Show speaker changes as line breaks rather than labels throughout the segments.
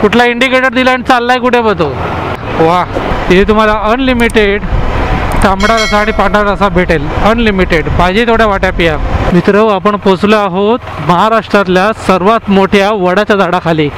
कुठला इंडिकेटर दिला आणि चाललाय कुठे बघतो. वा, तिथे तुम्हाला अनलिमिटेड तांबडा रसा आणि पांढरा रसा भेटेल. अनलिमिटेड, पाहिजे तेवढ्या वाट्या पिया. मित्र, आपण पोचलो आहोत महाराष्ट्रातल्या सर्वात मोठ्या वडाच्या झाडाखाली.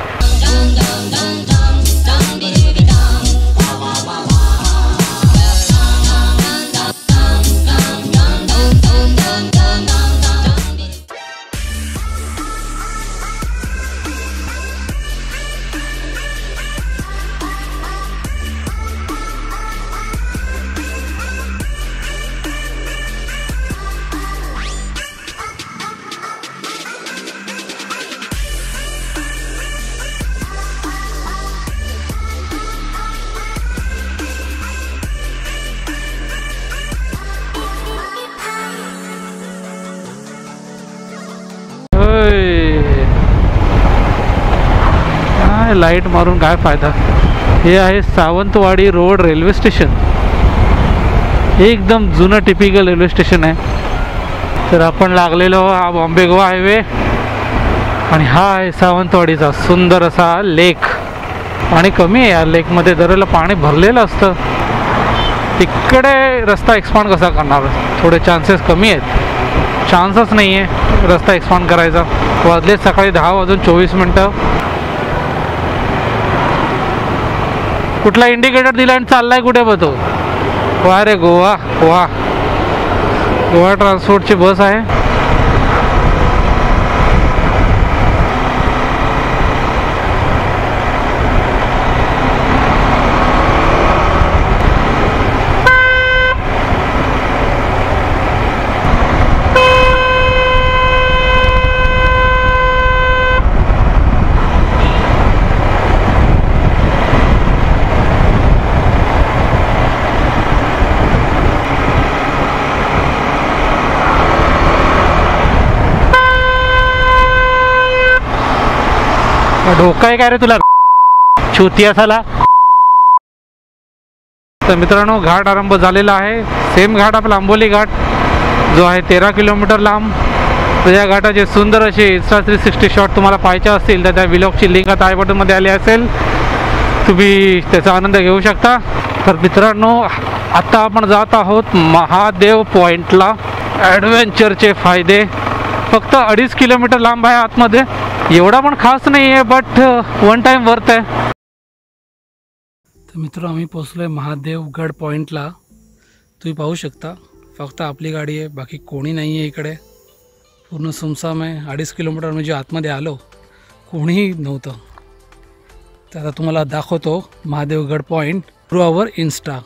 लाईट मारून काय फायदा. हे आहे सावंतवाडी रोड रेल्वे स्टेशन. एकदम जुनं टिपिकल रेल्वे स्टेशन आहे. तर आपण लागलेलो हा बॉम्बे गोवा हायवे आणि हा आहे सावंतवाडीचा सुंदर असा लेक. पाणी कमी आहे या लेकमध्ये, दरवेळेला पाणी भरलेलं असतं. तिकडे रस्ता एक्सपांड कसा करणार, थोडे चान्सेस कमी आहेत. चान्सच नाही आहे रस्ता एक्सपांड करायचा. वाजले सकाळी 10:24. कुठला इंडिकेटर दिला आणि चाललाय कुठे बघतो. वा रे गोवा, वा. गोवा ट्रान्सपोर्टची बस आहे. डोका आहे काय रे तुला, छोटी असाला. तर मित्रांनो, घाट आरंभ झालेला आहे. सेम घाट आपला आंबोली घाट जो आहे 13 किलोमीटर लांब. तर या घाटाचे सुंदर असे Insta 360 शॉट तुम्हाला पाहायचे असतील तर त्या व्लॉगची लिंक आता आय बटनमध्ये आली असेल, तुम्ही त्याचा आनंद घेऊ शकता. तर मित्रांनो, आता आपण जात आहोत महादेव पॉईंटला. ॲडव्हेंचरचे फायदे. फक्त 2.5 किलोमीटर लांब आहे आतमध्ये. एवढा पण खास नाही आहे, बट वन टाइम वर्थ आहे. तर मित्र, आम्ही पोचलोय महादेवगड पॉईंटला. तुम्ही पाहू शकता, फक्त आपली गाडी आहे, बाकी कोणी नाही आहे इकडे. पूर्ण सुमसाम आहे. 2.5 किलोमीटर म्हणजे आतमध्ये आलो, कोणीही नव्हतं. तर आता तुम्हाला दाखवतो महादेवगड पॉईंट थ्रू आवर इन्स्टा.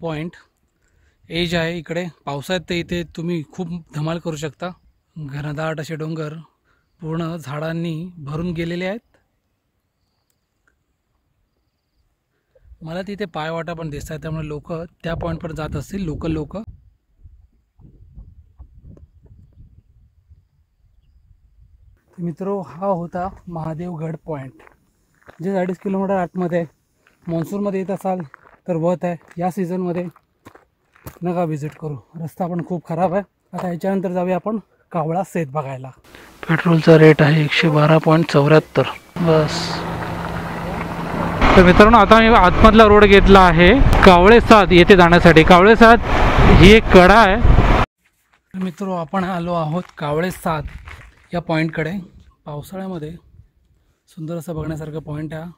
पॉइंट एज आहे इकडे. पावसाळ्यात तर इथे तुम्ही खूप धमाल करू शकता. घनदाट असे डोंगर पूर्ण झाडांनी भरून गेलेले आहेत. मला तिथे पायवाटा पण दिसत आहे, त्यामुळे लोक त्या पॉईंट पर जात असतील, लोकल लोक. मित्रो, हा होता महादेवगड पॉईंट, जे 2.5 किलोमीटर आतमध्ये. मान्सूनमध्ये येत असाल तर वर्थ आहे. या सीझनमध्ये नका विजिट करू, रस्ता पण खूप खराब आहे. आता याच्यानंतर जाऊया आपण कावळा सेत बघायला. पेट्रोलचा रेट आहे 112.74 बस. तर मित्रांनो, आता मी आतमधला रोड घेतला आहे कावळेसाद येथे जाण्यासाठी. कावळेसाद ही एक कडा आहे. मित्रो, आपण आलो आहोत कावळेसाद या पॉईंटकडे. पावसाळ्यामध्ये सुंदर असं बघण्यासारखं पॉईंट आहे.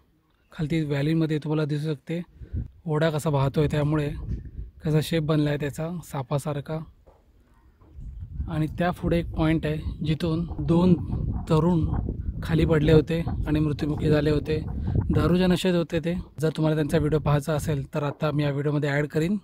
खालती व्हॅलीमध्ये तुम्हाला दिसू शकते ओढा कसा वाहतोय, त्यामुळे कसा शेप बनला आहे त्याचा सापासारखा. आणि त्या पुढे एक पॉईंट आहे जिथून 2 तरुण खाली पडले होते आणि मृत्युमुखी झाले होते. दारूच्या नशेत होते ते. जर तुम्हाला त्यांचा व्हिडिओ पाहायचा असेल तर आता मी या व्हिडिओमध्ये ॲड करीन.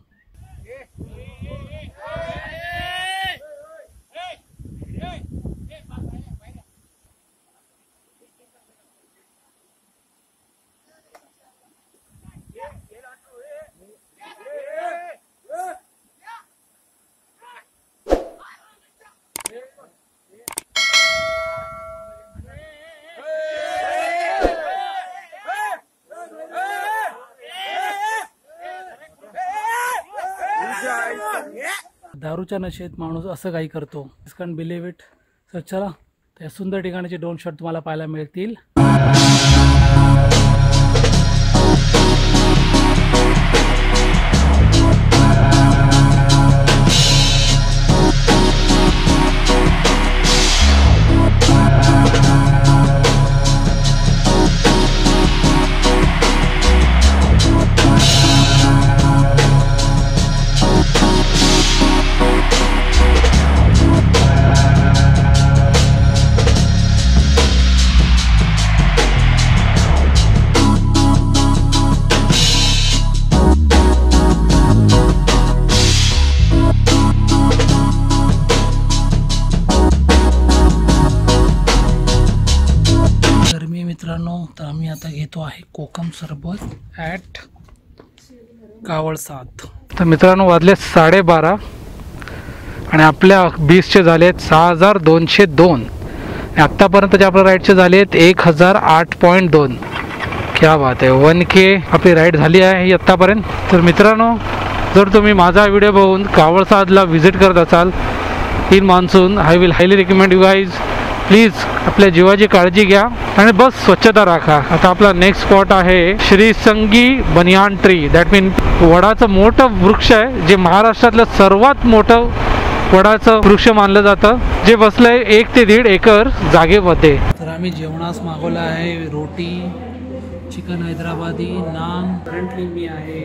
दारूच्या नशेत माणूस असं काही करतो. दिस कॅन बिलीव्ह इट. तर चला त्या सुंदर ठिकाणाचे 2 शॉट तुम्हाला पाहायला मिळतील. मित्रांनो, तर आम्ही आता घेतो आहे कोकम सरबत ॲट कावळ 7. तर मित्रांनो वाजले 12:30 आणि आपल्या बीसचे झाले आहेत 6202 आणि आत्तापर्यंतचे आपल्या राईडचे झाले आहेत 1008.2. क्या बात आहे. 1K आपली राईड झाली आहे ही आत्तापर्यंत. तर मित्रांनो, जर तुम्ही माझा व्हिडिओ बघून कावळ 7ला व्हिजिट करत असाल in monsoon, I will highly recommend you guys. Please आपल्या जीवाची काळजी घ्या आणि बस स्वच्छता राखा. आता आपला नेक्स्ट स्पॉट आहे श्रीसंगी बनियान ट्री. दॅट मीन वडाचं मोठं वृक्ष आहे, जे महाराष्ट्रातलं सर्वात मोठं वडाचं वृक्ष मानलं जातं, जे बसलंय 1 ते 1.5 एकर जागेमध्ये. तर आम्ही जेवणास मागवलं आहे रोटी, चिकन हैदराबादी, नान. करंटली मी आहे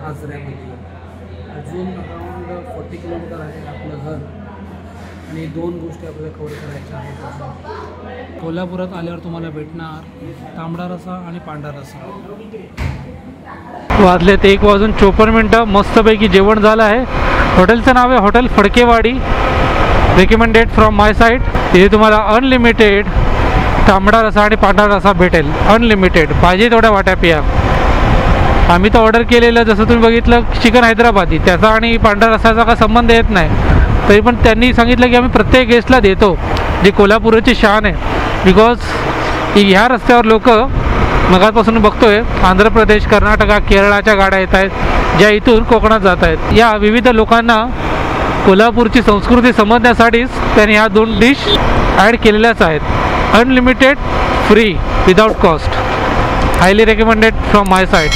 आजऱ्यामध्ये. अजून अराउंड 40 किलोमीटर आहे आपलं घर आणि 2 गोष्टी आपल्याला कव्हर करायच्या आहेत. कोल्हापुरात आल्यावर तुम्हाला भेटणार तांबडा रस्सा आणि पांढरा रस्सा. वाजलेत 1:54. मस्तपैकी जेवण झालं आहे. हॉटेलचं नाव आहे hotel Phadkewadi. Recommended from my side. तिथे तुम्हाला अनलिमिटेड तांबडा रस्सा आणि पांढरा रस्सा भेटेल. अनलिमिटेड, पाहिजे तेवढ्या वाट्या पिया. आम्ही तर ऑर्डर केलेलं, जसं तुम्ही बघितलं, चिकन हैदराबादी. त्याचा आणि पांढरा रस्साचा काय संबंध येत नाही, तरी पण त्यांनी सांगितलं की आम्ही प्रत्येक गेस्टला देतो, जी कोल्हापूरची शान आहे. बिकॉज ह्या रस्त्यावर लोक मगापासून बघतोय आंध्र प्रदेश, कर्नाटका, केरळाच्या गाड्या येत आहेत, ज्या इथून कोकणात जात आहेत. या विविध लोकांना कोल्हापूरची संस्कृती समजण्यासाठीच त्यांनी ह्या 2 डिश ॲड केलेल्याच आहेत. Unlimited, free, without cost. Highly recommended from my side.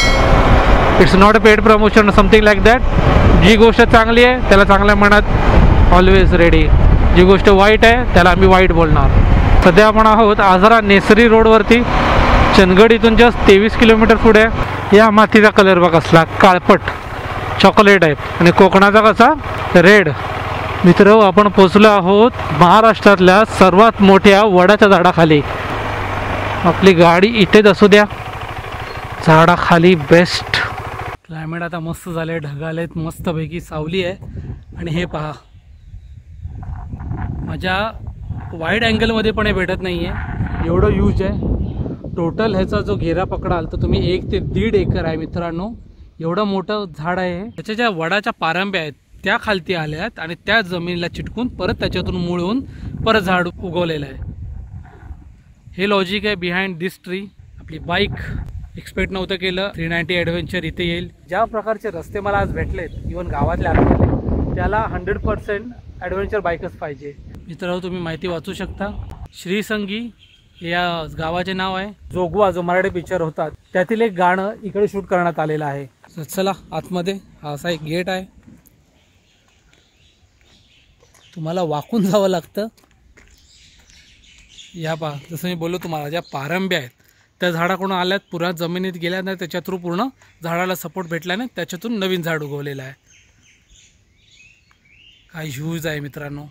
It's not a paid promotion, something like that. जी गोष्ट चांगली आहे त्याला चांगल्या मनात ऑलवेज रेडी. जी गोष्ट वाईट आहे त्याला आम्ही वाईट बोलणार. सध्या आपण आहोत आजरा नेसरी रोडवरती. चंदगड इथून जस्ट 23 किलोमीटर पुढे. या मातीचा कलर बघ कसला काळपट चॉकलेट आहे आणि कोकणाचा कसा रेड. मित्र, आपण पोचलो आहोत महाराष्ट्रातल्या सर्वात मोठ्या वडाच्या झाडाखाली. आपली गाडी इथेच असू द्या, झाडाखाली बेस्ट. क्लायमेट आता मस्त झाले, ढगालेत, मस्तपैकी सावली आहे. आणि हे पहा, माझ्या वाईड अँगलमध्ये पण हे भेटत नाही आहे, एवढं यूज आहे. टोटल ह्याचा जो घेरा पकडाल तर तुम्ही 1 ते 1.5 एकर आहे मित्रांनो. एवढं मोठं झाड आहे. त्याच्या ज्या वडाच्या पारंब्या आहेत त्या खालती आल्यात आणि त्या जमिनीला चिटकून परत त्याच्यातून मूळ होऊन परत झाड उगवलेलं आहे. हे लॉजिक आहे बिहाइंड दिस ट्री. आपली बाईक एक्सपेक्ट नव्हतं केलं 390 ॲडव्हेंचर इथे येईल. ज्या प्रकारचे रस्ते मला आज भेटलेत, इवन गावातले आतले, त्याला 100% ॲडव्हेंचर बाईकच पाहिजे. मित्रांनो, तुम्ही माहिती वाचू शकता. श्रीसंगी या गावाचे नाव आहे. जोगवा जो मराठी पिक्चर होता त्यातील एक गाणं इकडे शूट करण्यात आलेलं आहे. चला आतमध्ये. हा असा एक गेट आहे, तुम्हाला वाकून जावं लागतं. या पहा, जसं मी बोललो तुम्हाला, ज्या पारंब्या आहेत त्या झाडाकडून आल्यात, पुरा जमिनीत गेल्या नाही, त्याच्या थ्रू पूर्ण झाडाला सपोर्ट भेटला नाही, त्याच्यातून नवीन झाड उगवलेलं आहे. काय ह्यूज आहे मित्रांनो.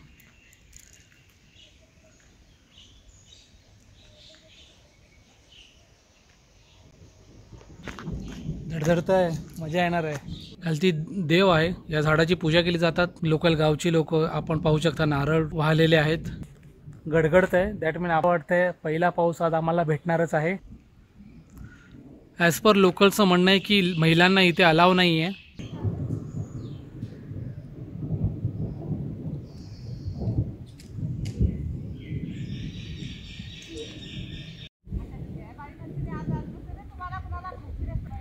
धडधडतंय, मजा येणार आहे. खालती देव आहे, या झाडाची पूजा केली जातात. लोकल गावची लोक, आपण पाहू शकता नारळ वाहलेले आहेत. गडगडत आहे, दॅट मीन आपण वाटतंय पहिला पाऊस आज आम्हाला भेटणारच आहे. ॲज पर लोकलचं म्हणणं आहे की महिलांना इथे अलाव नाही आहे.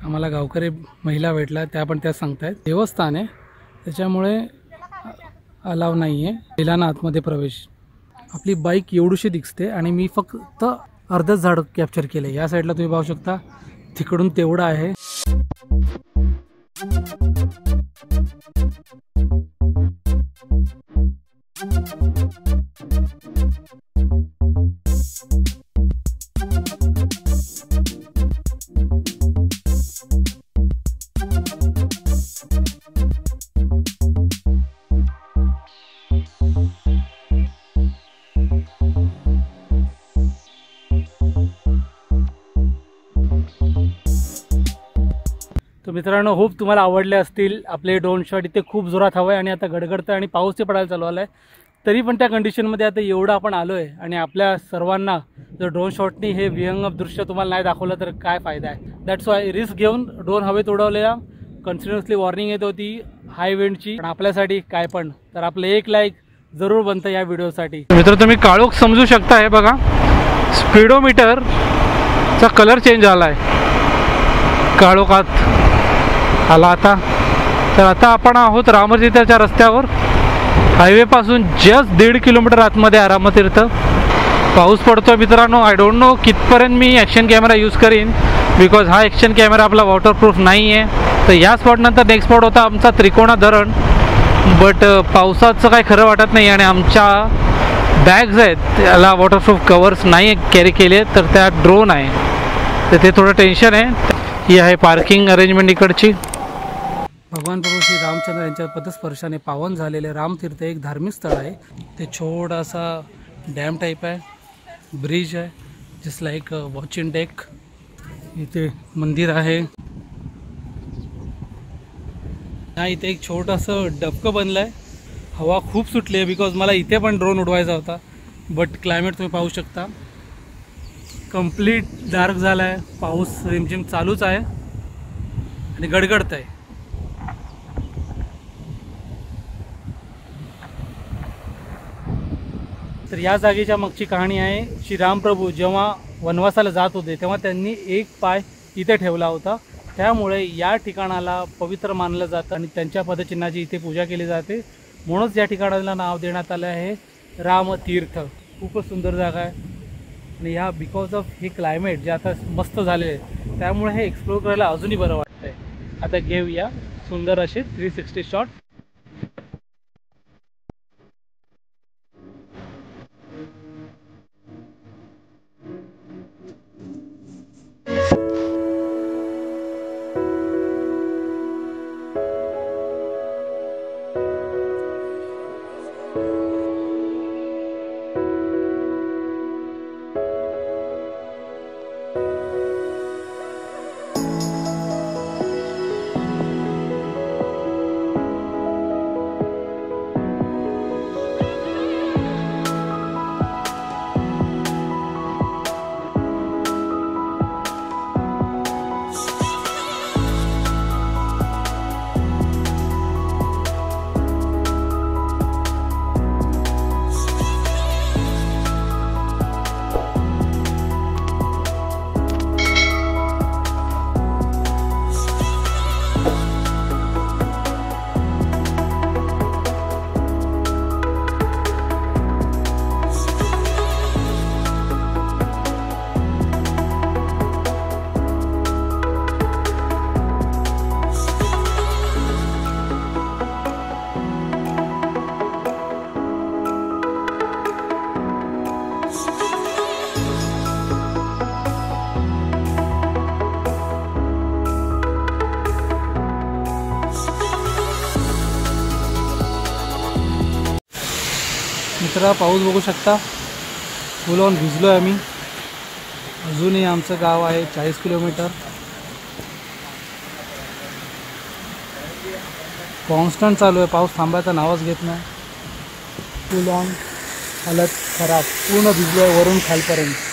आम्हाला गावकरी महिला भेटला, त्या पण त्या सांगतायत देवस्थान आहे त्याच्यामुळे अलाव नाही आहे महिलांना आतमध्ये प्रवेश. आपली बाईक एवढीशी दिसते आणि मी फक्त अर्धच झाड कॅप्चर केले. या साईडला तुम्ही पाहू शकता, तिकडून तेवढं आहे. तर मित्रांनो, होप तुम्हाला आवडले असतील आपले ड्रोन शॉट. इथे खूप जोरात हवा आहे आणि आता गडगडतं आहे आणि पाऊसही पडायला चालू आला आहे. तरी पण त्या कंडिशनमध्ये आता एवढं आपण आलो आहे आणि आपल्या सर्वांना जर ड्रोन शॉटनी हे विहंगम दृश्य तुम्हाला नाही दाखवलं तर काय फायदा आहे. दॅट्स वाय रिस्क घेऊन ड्रोन हवेत उडवलेला. कंटिन्युअसली वॉर्निंग येत होती हाय विंडची, पण आपल्यासाठी काय पण. तर आपलं एक लाईक जरूर बनतं या व्हिडिओसाठी. मित्र, तुम्ही काळोख समजू शकता. हे बघा, स्पीडोमीटरचा कलर चेंज झाला आहे, काळोखात आला आता. तर आता आपण आहोत रामतीर्थच्या रस्त्यावर. हायवेपासून जस्ट 1.5 किलोमीटर आतमध्ये रामतीर्थ. पाऊस पडतो मित्रांनो. आय डोंट नो कितपर्यंत मी ॲक्शन कॅमेरा यूज करीन, बिकॉज हा ॲक्शन कॅमेरा आपला वॉटरप्रूफ नाही आहे. तर या स्पॉटनंतर नेक्स्ट स्पॉट होता आमचा त्रिकोणा धरण. बट पावसाचं काय खरं वाटत नाही आणि आमच्या बॅग्स आहेत त्याला वॉटरप्रूफ कवर्स नाही कॅरी केले, तर त्यात ड्रोन आहे, तर ते थोडं टेन्शन आहे. ही आहे पार्किंग अरेंजमेंट इकडची. भगवान प्रभू श्री रामचंद्र यांच्या पदस्पर्शाने पावन झालेले रामतीर्थ एक धार्मिक स्थळ आहे. ते छोटासा डॅम टाईप आहे, ब्रिज आहे, जस्ट लाईक वॉचिंग डेक. इथे मंदिर आहे. हा, इथे एक छोटंसं डबकं बनलं आहे. हवा खूप सुटली आहे, बिकॉज मला इथे पण ड्रोन उडवायचा होता. बट क्लायमेट तुम्ही पाहू शकता, कंप्लीट डार्क झाला आहे. पाऊस रिमझिम चालूच आहे आणि गडगडत आहे. तर या जागेच्या मागची कहाणी आहे. श्रीरामप्रभू जेव्हा वनवासाला जात होते तेव्हा त्यांनी एक पाय इथे ठेवला होता. त्यामुळे या ठिकाणाला पवित्र मानलं जातं आणि त्यांच्या पदचिन्हाची इथे पूजा केली जाते. म्हणूनच या ठिकाणाला नाव देण्यात आलं आहे रामतीर्थ. खूपच सुंदर जागा आहे आणि ह्या बिकॉज ऑफ हे क्लायमेट जे आता मस्त झाले आहे त्यामुळे हे एक्सप्लोर करायला अजूनही बरं वाटतं आहे. आता घेऊया सुंदर असे 360 शॉट. मित्रा पाऊस बघू शकता, फुल ऑन भिजलो आहे आम्ही. अजूनही आमचं गाव आहे 40 किलोमीटर. कॉन्स्टंट चालू आहे, पाऊस थांबायचा नावच घेत नाही. फुल ऑन हालत खराब, पूर्ण भिजलो आहे वरून खालपर्यंत.